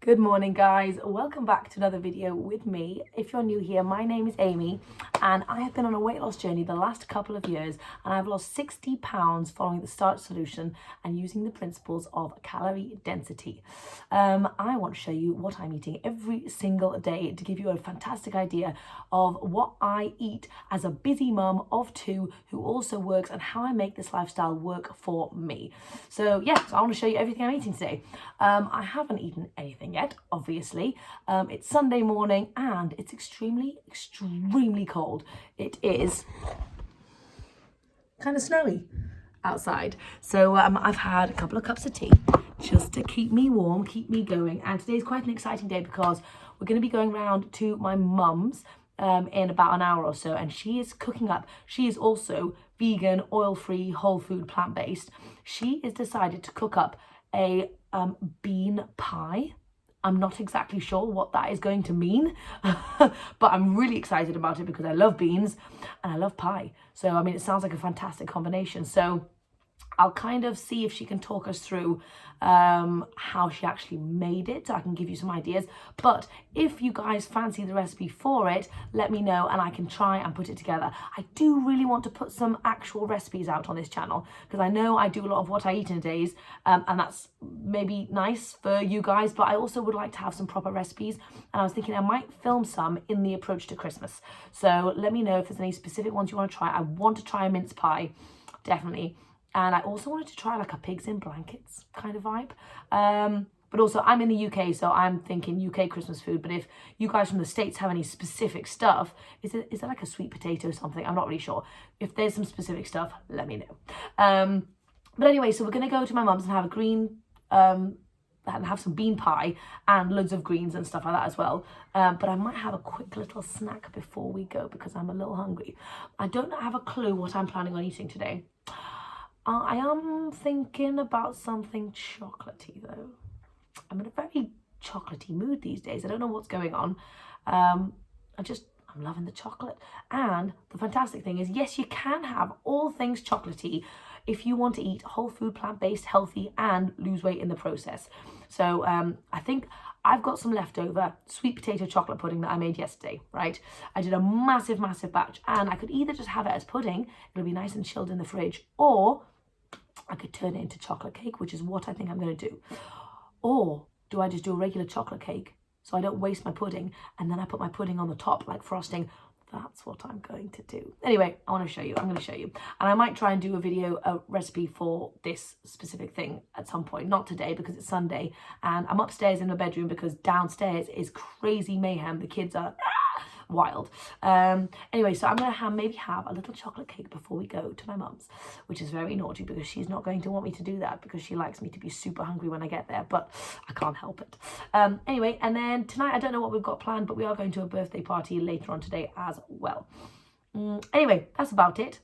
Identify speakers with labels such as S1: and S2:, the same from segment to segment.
S1: Good morning, guys. Welcome back to another video with me. If you're new here, my name is Amy and I have been on a weight loss journey the last couple of years, and I've lost 60 pounds following the Starch Solution and using the principles of calorie density. I want to show you what I'm eating every single day to give you a fantastic idea of what I eat as a busy mum of two who also works, and how I make this lifestyle work for me. So I want to show you everything I'm eating today. I haven't eaten anything yet, obviously. It's Sunday morning and it's extremely cold. It is kind of snowy outside, so I've had a couple of cups of tea just to keep me warm, keep me going. And today's quite an exciting day because we're going to be going round to my mum's in about an hour or so, and she is cooking up. She is also vegan, oil-free, whole food, plant-based. She has decided to cook up a bean pie. I'm not exactly sure what that is going to mean, but I'm really excited about it because I love beans and I love pie. So, I mean, it sounds like a fantastic combination. So I'll kind of see if she can talk us through how she actually made it, so I can give you some ideas. But if you guys fancy the recipe for it, let me know and I can try and put it together. I do really want to put some actual recipes out on this channel because I know I do a lot of what I eat in a days, and that's maybe nice for you guys, but I also would like to have some proper recipes, and I was thinking I might film some in the approach to Christmas. So let me know if there's any specific ones you want to try. I want to try a mince pie, definitely. And I also wanted to try like a pigs in blankets kind of vibe. But also I'm in the UK, so I'm thinking UK Christmas food. But if you guys from the States have any specific stuff, is it like a sweet potato or something? I'm not really sure. If there's some specific stuff, let me know. But anyway, so we're going to go to my mum's and have a green, and have some bean pie and loads of greens and stuff like that as well. But I might have a quick little snack before we go because I'm a little hungry. I don't have a clue what I'm planning on eating today. I am thinking about something chocolatey though. I'm in a very chocolatey mood these days. I don't know what's going on. I'm loving the chocolate. And the fantastic thing is, yes, you can have all things chocolatey if you want to eat whole food, plant-based, healthy, and lose weight in the process. So I think I've got some leftover sweet potato chocolate pudding that I made yesterday, right? I did a massive batch, and I could either just have it as pudding, it'll be nice and chilled in the fridge, or I could turn it into chocolate cake, which is what I think I'm going to do. Or do I just do a regular chocolate cake so I don't waste my pudding, and then I put my pudding on the top like frosting? That's what I'm going to do. Anyway, I want to show you. I'm going to show you. And I might try and do a recipe for this specific thing at some point. Not today because it's Sunday and I'm upstairs in my bedroom because downstairs is crazy mayhem. The kids are wild. Anyway, so I'm going to maybe have a little chocolate cake before we go to my mum's, which is very naughty because she's not going to want me to do that because she likes me to be super hungry when I get there, but I can't help it. Anyway, and then tonight, I don't know what we've got planned, but we are going to a birthday party later on today as well. Anyway, that's about it.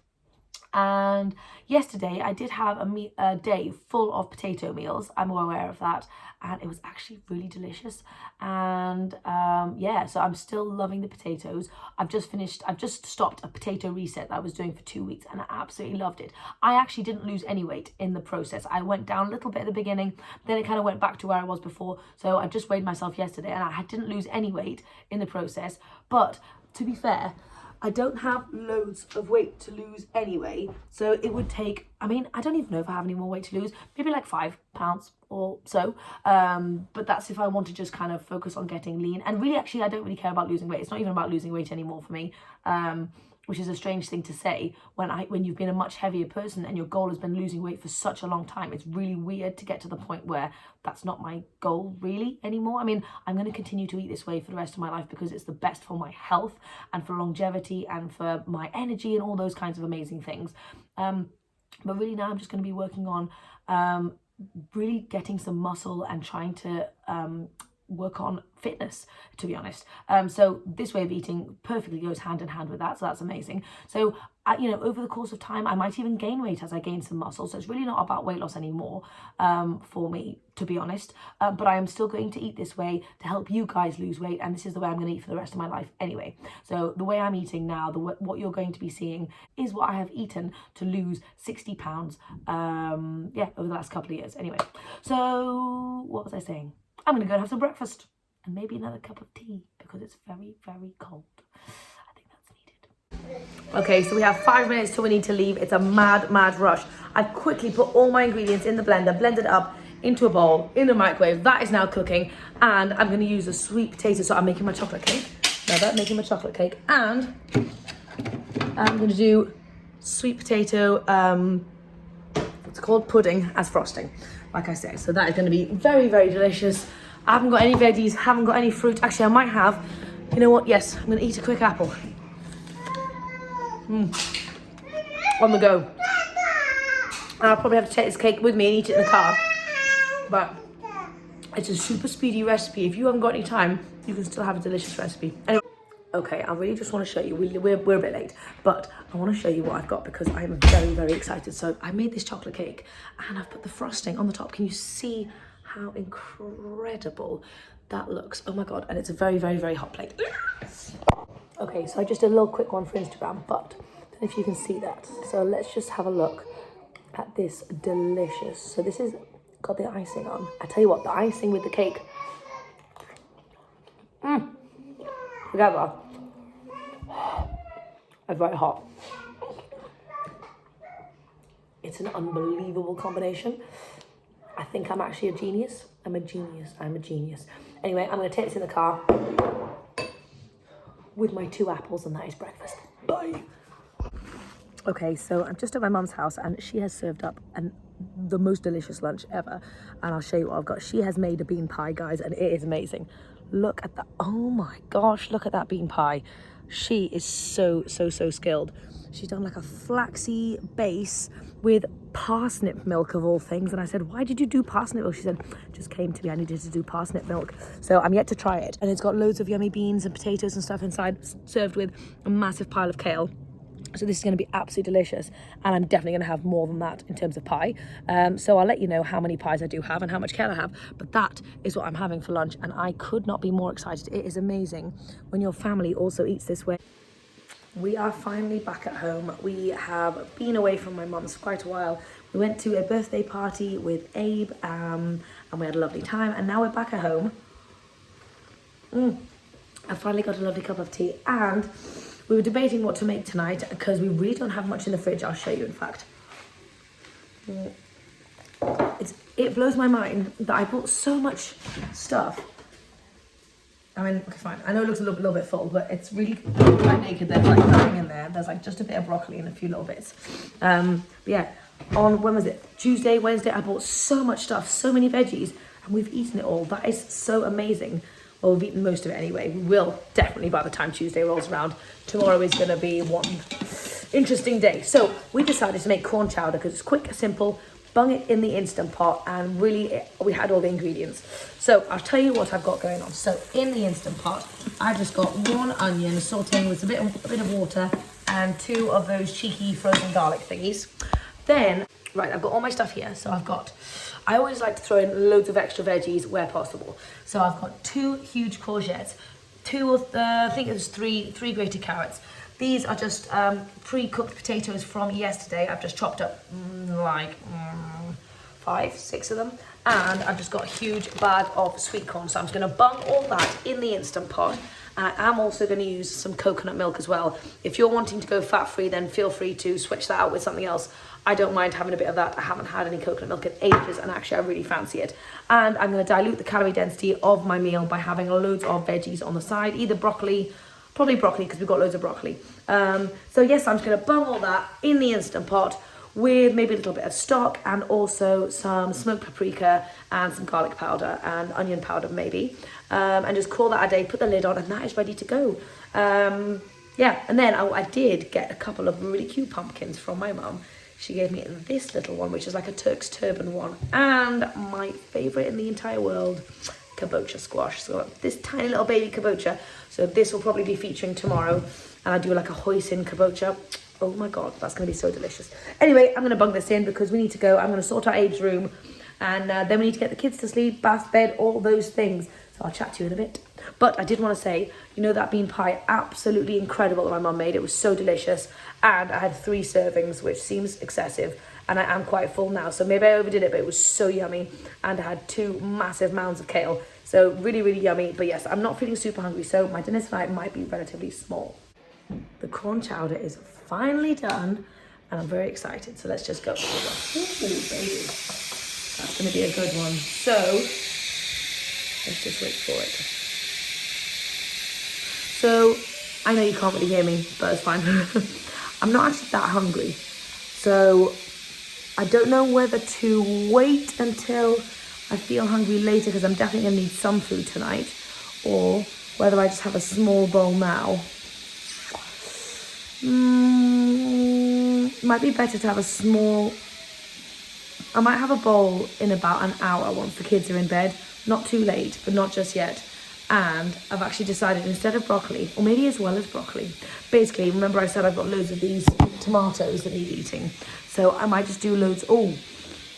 S1: And yesterday I did have a day full of potato meals. I'm aware of that, and it was actually really delicious. And so I'm still loving the potatoes. I've just stopped a potato reset that I was doing for 2 weeks, and I absolutely loved it. I actually didn't lose any weight in the process. I went down a little bit at the beginning, then it kind of went back to where I was before. So I just weighed myself yesterday, and I didn't lose any weight in the process. But to be fair, I don't have loads of weight to lose anyway, so it would take, I don't even know if I have any more weight to lose, maybe like 5 pounds or so, but that's if I want to just kind of focus on getting lean. And really, actually, I don't really care about losing weight. It's not even about losing weight anymore for me, which is a strange thing to say when you've been a much heavier person and your goal has been losing weight for such a long time. It's really weird to get to the point where that's not my goal really anymore. I'm going to continue to eat this way for the rest of my life because it's the best for my health and for longevity and for my energy and all those kinds of amazing things. But really now I'm just going to be working on really getting some muscle and trying to work on fitness, to be honest. So this way of eating perfectly goes hand in hand with that, so that's amazing. So over the course of time, I might even gain weight as I gain some muscle. So it's really not about weight loss anymore for me, to be honest. But I am still going to eat this way to help you guys lose weight, and this is the way I'm going to eat for the rest of my life anyway. So the way I'm eating now, what you're going to be seeing is what I have eaten to lose 60 pounds over the last couple of years anyway. So what was I saying? I'm going to go and have some breakfast and maybe another cup of tea because it's very, very cold. I think that's needed. Okay, so we have 5 minutes till we need to leave. It's a mad, mad rush. I've quickly put all my ingredients in the blender, blended up into a bowl, in the microwave. That is now cooking. And I'm going to use a sweet potato. So I'm making my chocolate cake. Making my chocolate cake. And I'm going to do sweet potato, it's called pudding as frosting, like I said. So that is going to be very, very delicious. I haven't got any veggies, haven't got any fruit. Actually, I might have. You know what? Yes, I'm going to eat a quick apple. On the go. And I'll probably have to take this cake with me and eat it in the car. But it's a super speedy recipe. If you haven't got any time, you can still have a delicious recipe. Anyway. Okay, I really just want to show you, we're a bit late, but I want to show you what I've got because I'm very, very excited. So I made this chocolate cake and I've put the frosting on the top. Can you see how incredible that looks? Oh my God, and it's a very, very, very hot plate. Okay, so I just did a little quick one for Instagram, but I don't know if you can see that. So let's just have a look at this delicious. So this is got the icing on. I tell you what, the icing with the cake. Together. It's very hot. It's an unbelievable combination. I think I'm actually a genius. I'm a genius. Anyway, I'm going to take this in the car with my 2 apples, and that is breakfast. Bye. Okay, so I'm just at my mum's house and she has served up the most delicious lunch ever. And I'll show you what I've got. She has made a bean pie, guys, and it is amazing. Look at that. Oh my gosh, look at that bean pie. She is so skilled. She's done like a flaxy base with parsnip milk of all things. And I said, why did you do parsnip milk? She said, it just came to me, I needed to do parsnip milk. So I'm yet to try it. And it's got loads of yummy beans and potatoes and stuff inside, served with a massive pile of kale. So this is going to be absolutely delicious, and I'm definitely going to have more than that in terms of pie. So I'll let you know how many pies I do have and how much kale I have, but that is what I'm having for lunch, and I could not be more excited. It is amazing when your family also eats this way. We are finally back at home. We have been away from my mum's for quite a while. We went to a birthday party with Abe, and we had a lovely time, and now we're back at home. I finally got a lovely cup of tea, and we were debating what to make tonight because we really don't have much in the fridge. I'll show you, in fact. It blows my mind that I bought so much stuff. I mean, okay, fine. I know it looks a little bit full, but it's really quite naked. There's like nothing in there. There's like just a bit of broccoli and a few little bits. But yeah, on, when was it? Tuesday, Wednesday, I bought so much stuff, so many veggies, and we've eaten it all. That is so amazing. Well, we've eaten most of it anyway. We will definitely by the time Tuesday rolls around. Tomorrow is going to be one interesting day. So we decided to make corn chowder because it's quick, simple, bung it in the Instant Pot, and really we had all the ingredients. So I'll tell you what I've got going on. So in the Instant Pot, I've just got 1 onion sauteing with a bit of water and 2 of those cheeky frozen garlic thingies. Then, right, I've got all my stuff here. So I always like to throw in loads of extra veggies where possible. So I've got 2 huge courgettes, 2 of the, I think it was 3 grated carrots. These are just pre-cooked potatoes from yesterday. I've just chopped up 5, 6 of them. And I've just got a huge bag of sweet corn. So I'm just gonna bung all that in the Instant Pot. And I am also gonna use some coconut milk as well. If you're wanting to go fat-free, then feel free to switch that out with something else. I don't mind having a bit of that. I haven't had any coconut milk in ages, and actually I really fancy it. And I'm going to dilute the calorie density of my meal by having loads of veggies on the side, either broccoli, probably broccoli because we've got loads of broccoli. So yes, I'm just going to bung all that in the Instant Pot with maybe a little bit of stock and also some smoked paprika and some garlic powder and onion powder maybe. And just call that a day, put the lid on, and that is ready to go. Yeah, and then I did get a couple of really cute pumpkins from my mum. She gave me this little one, which is like a Turk's turban one, and my favourite in the entire world, kabocha squash. So this tiny little baby kabocha. So this will probably be featuring tomorrow, and I do like a hoisin kabocha. Oh my God, that's going to be so delicious. Anyway, I'm going to bung this in because we need to go. I'm going to sort out Abe's room, and then we need to get the kids to sleep, bath, bed, all those things. So I'll chat to you in a bit. But I did want to say, you know, that bean pie, absolutely incredible that my mum made. It was so delicious. And I had 3 servings, which seems excessive. and I am quite full now. So maybe I overdid it, but it was so yummy, and I had 2 massive mounds of kale. So really, really yummy. But yes, I'm not feeling super hungry, so my dinner tonight might be relatively small. The corn chowder is finally done, and I'm very excited. So let's just go. Ooh, baby. That's going to be a good one. So let's just wait for it. So I know you can't really hear me, but it's fine. I'm not actually that hungry. So I don't know whether to wait until I feel hungry later, because I'm definitely going to need some food tonight, or whether I just have a small bowl now. Might be better to have a small... I might have a bowl in about an hour once the kids are in bed. Not too late, but not just yet. And I've actually decided, instead of broccoli, or maybe as well as broccoli, basically, remember I said I've got loads of these tomatoes that need eating. So I might just do loads... Oh,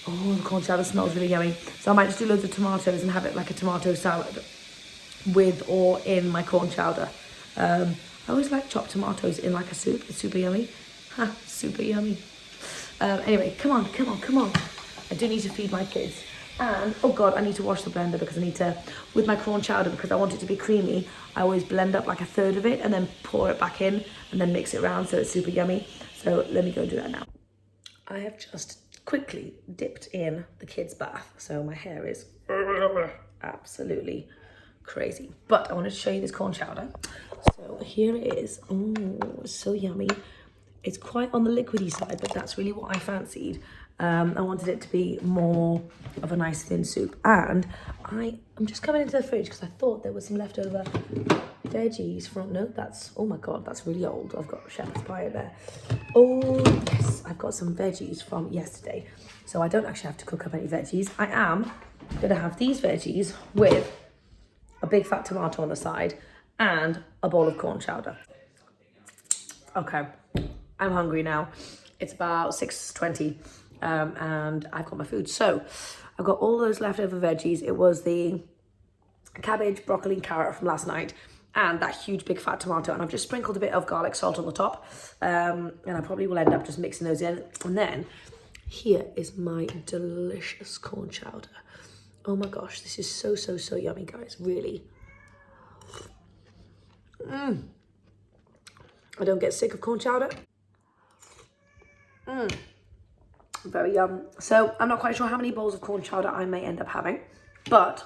S1: the corn chowder smells really yummy. So I might just do loads of tomatoes and have it like a tomato salad with or in my corn chowder. I always like chopped tomatoes in like a soup. It's super yummy. Super yummy. Anyway, come on. I do need to feed my kids. And, oh God, I need to wash the blender, because I need to, with my corn chowder, because I want it to be creamy, I always blend up like a third of it and then pour it back in and then mix it around so it's super yummy. So let me go and do that now. I have just quickly dipped in the kids' bath, so my hair is absolutely crazy. But I wanted to show you this corn chowder. So here it is. Oh, it's so yummy. It's quite on the liquidy side, but that's really what I fancied. I wanted it to be more of a nice thin soup. And I'm just coming into the fridge because I thought there was some leftover veggies from... No, that's... Oh my God, that's really old. I've got shepherd's pie in there. Oh, yes, I've got some veggies from yesterday. So I don't actually have to cook up any veggies. I am going to have these veggies with a big fat tomato on the side and a bowl of corn chowder. Okay, I'm hungry now. It's about 6:20 and I've got my food. So I've got all those leftover veggies. It was the cabbage, broccoli, and carrot from last night, and that huge big fat tomato. And I've just sprinkled a bit of garlic salt on the top. And I probably will end up just mixing those in. And then here is my delicious corn chowder. Oh my gosh, this is so, so, so yummy, guys, really. I don't get sick of corn chowder. Very yum. So I'm not quite sure how many bowls of corn chowder I may end up having, but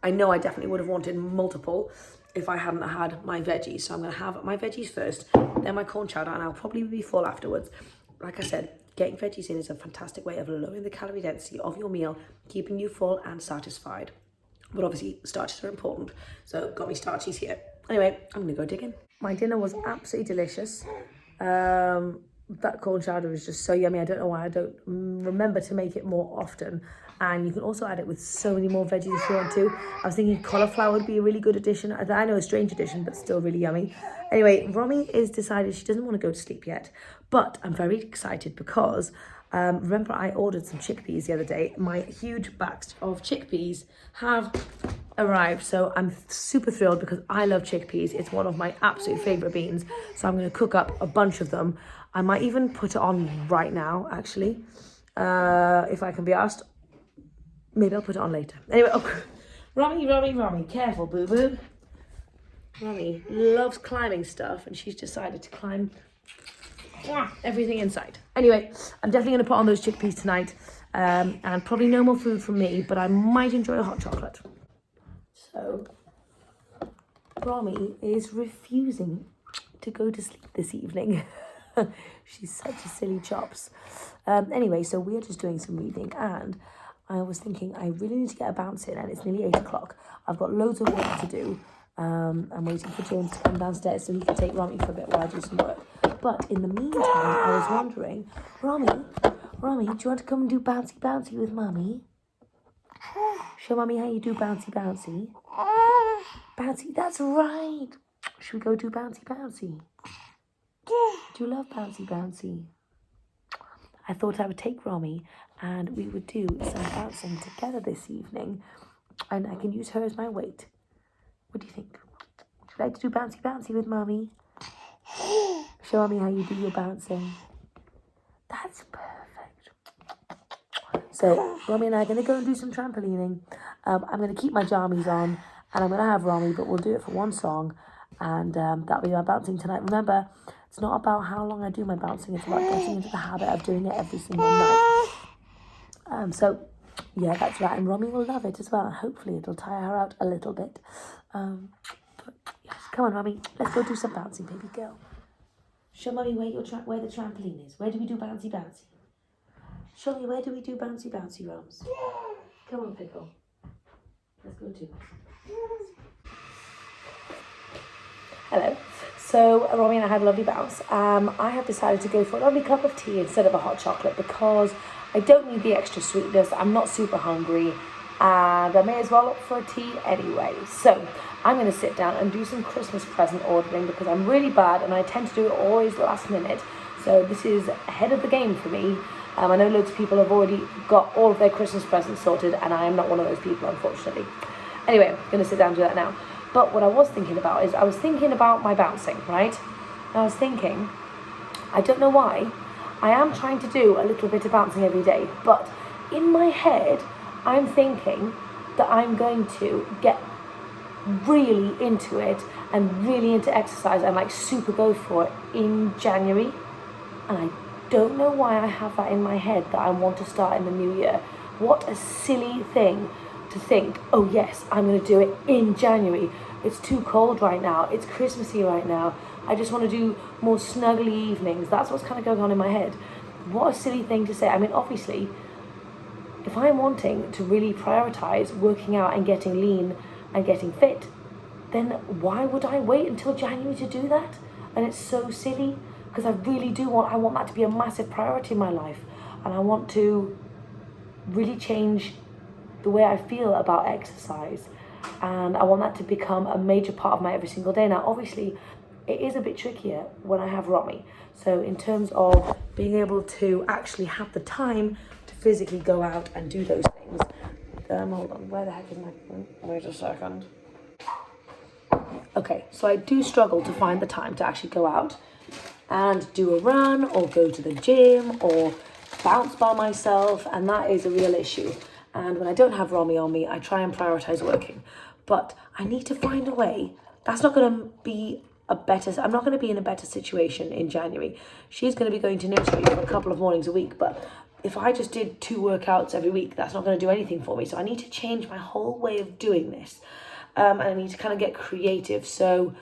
S1: I know I definitely would have wanted multiple if I hadn't had my veggies. So I'm going to have my veggies first, then my corn chowder, and I'll probably be full afterwards. Like I said, getting veggies in is a fantastic way of lowering the calorie density of your meal, keeping you full and satisfied. But obviously, starches are important, so got me starchies here. Anyway, I'm going to go dig in. My dinner was absolutely delicious. That corn chowder is just so yummy. I don't know why I don't remember to make it more often. And you can also add it with so many more veggies if you want to. I was thinking cauliflower would be a really good addition. I know a strange addition, but still really yummy. Anyway, Romy is decided she doesn't want to go to sleep yet. But I'm very excited because remember I ordered some chickpeas the other day. My huge bags of chickpeas have arrived, so I'm super thrilled because I love chickpeas. It's one of my absolute favorite beans, so I'm going to cook up a bunch of them. I might even put it on right now, actually, if I can be asked. Maybe I'll put it on later. Anyway, Romy, careful, boo-boo. Romy loves climbing stuff, and she's decided to climb everything inside. Anyway, I'm definitely going to put on those chickpeas tonight, and probably no more food from me, but I might enjoy a hot chocolate. So, Romy is refusing to go to sleep this evening. She's such a silly chops. Anyway, so we're just doing some reading, and I was thinking I really need to get a bounce in, and it's nearly 8 o'clock. I've got loads of work to do. I'm waiting for James to come downstairs so he can take Romy for a bit while I do some work. But in the meantime, I was wondering, Romy, do you want to come and do bouncy bouncy with Mummy? Show Mummy how you do bouncy bouncy. Bouncy, that's right. Should we go do bouncy bouncy? Do you love bouncy bouncy? I thought I would take Romy and we would do some bouncing together this evening, and I can use her as my weight. What do you think? Would you like to do bouncy bouncy with Mummy? Show Mummy how you do your bouncing. That's perfect. So Romy and I are going to go and do some trampolining. I'm going to keep my jammies on and I'm going to have Romy, but we'll do it for one song. And that'll be my bouncing tonight. Remember, it's not about how long I do my bouncing. It's about getting into the habit of doing it every single night. So, yeah, that's right. And Romy will love it as well. Hopefully it'll tire her out a little bit. But yes, come on, Romy. Let's go do some bouncing, baby girl. Show Mummy where the trampoline is. Where do we do bouncy bouncy? Show me, where do we do bouncy bouncy, Roms? Come on, Pickle. Let's go do it. Hello. So Romy and I had a lovely bounce. I have decided to go for a lovely cup of tea instead of a hot chocolate because I don't need the extra sweetness. I'm not super hungry and I may as well opt for a tea anyway. So I'm going to sit down and do some Christmas present ordering because I'm really bad and I tend to do it always last minute. So this is ahead of the game for me. I know loads of people have already got all of their Christmas presents sorted and I am not one of those people, unfortunately. Anyway, I'm going to sit down and do that now. But what I was thinking about is I was thinking about my bouncing, right? And I was thinking, I don't know why, I am trying to do a little bit of bouncing every day, but in my head, I'm thinking that I'm going to get really into it and really into exercise and like super go for it in January. And I don't know why I have that in my head that I want to start in the new year. What a silly thing to think, oh yes, I'm going to do it in January. It's too cold right now. It's Christmassy right now. I just want to do more snuggly evenings. That's what's kind of going on in my head. What a silly thing to say. I mean, obviously, if I'm wanting to really prioritize working out and getting lean and getting fit, then why would I wait until January to do that? And it's so silly because I really I want that to be a massive priority in my life. And I want to really change the way I feel about exercise. And I want that to become a major part of my every single day. Now, obviously, it is a bit trickier when I have Romy. So in terms of being able to actually have the time to physically go out and do those things. Hold on, where the heck is my phone? Wait a second. Okay, so I do struggle to find the time to actually go out and do a run or go to the gym or bounce by myself, and that is a real issue. And when I don't have Romy on me, I try and prioritize working. But I need to find a way. That's not going to be I'm not going to be in a better situation in January. She's going to be going to nursery for a couple of mornings a week. But if I just did 2 workouts every week, that's not going to do anything for me. So I need to change my whole way of doing this. And I need to kind of get creative. So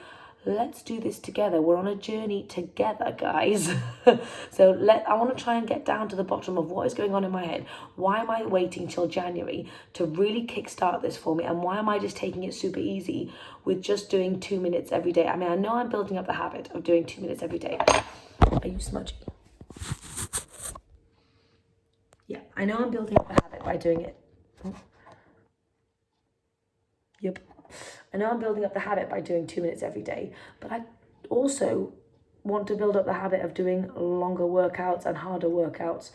S1: let's do this together. We're on a journey together, guys. So I want to try and get down to the bottom of what is going on in my head. Why am I waiting till January to really kickstart this for me? And why am I just taking it super easy with just doing 2 minutes every day? I mean, I know I'm building up the habit of doing 2 minutes every day. Are you smudgy? Yeah, I know I'm building up the habit by doing it. Yep. I know I'm building up the habit by doing 2 minutes every day, but I also want to build up the habit of doing longer workouts and harder workouts.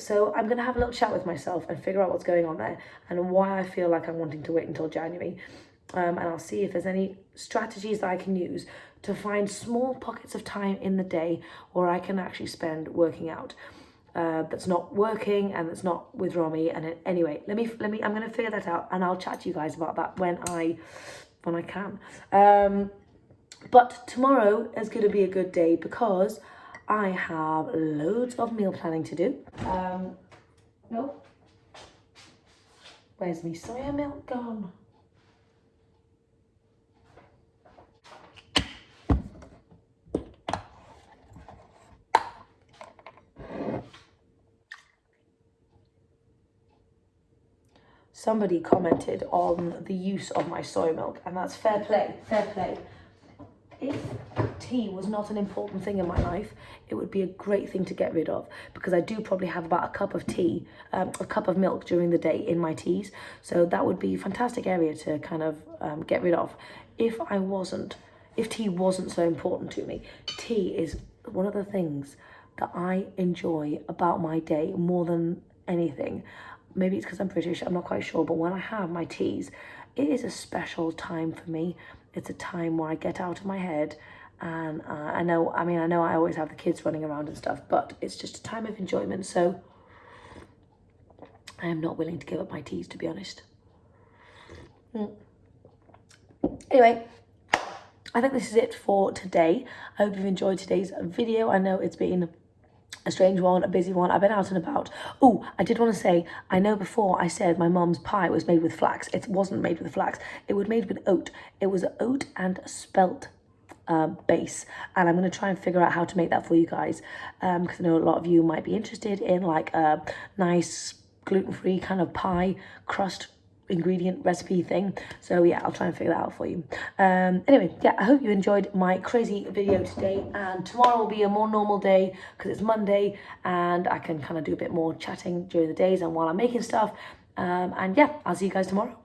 S1: So I'm going to have a little chat with myself and figure out what's going on there and why I feel like I'm wanting to wait until January. And I'll see if there's any strategies that I can use to find small pockets of time in the day where I can actually spend working out. That's not working and that's not with Romy. And anyway, let me I'm going to figure that out and I'll chat to you guys about that when I can. But tomorrow is going to be a good day because I have loads of meal planning to do. No. Where's my soya milk gone? Somebody commented on the use of my soy milk, and that's fair play. If tea was not an important thing in my life, it would be a great thing to get rid of because I do probably have about a cup of milk during the day in my teas. So that would be a fantastic area to kind of get rid of. If tea wasn't so important to me, tea is one of the things that I enjoy about my day more than anything. Maybe it's because I'm British, I'm not quite sure, but when I have my teas, it is a special time for me. It's a time where I get out of my head and I know I always have the kids running around and stuff, but it's just a time of enjoyment. So I am not willing to give up my teas, to be honest. Anyway, I think this is it for today. I hope you've enjoyed today's video. I know it's been a strange one, a busy one. I've been out and about. Oh, I did want to say, I know before I said my mum's pie was made with flax. It wasn't made with flax. It was made with oat. It was oat and spelt base, and I'm going to try and figure out how to make that for you guys, because I know a lot of you might be interested in like a nice gluten-free kind of pie crust ingredient recipe thing. So yeah, I'll try and figure that out for you. Anyway, yeah, I hope you enjoyed my crazy video today, and tomorrow will be a more normal day because it's Monday and I can kind of do a bit more chatting during the days and while I'm making stuff. And yeah, I'll see you guys tomorrow.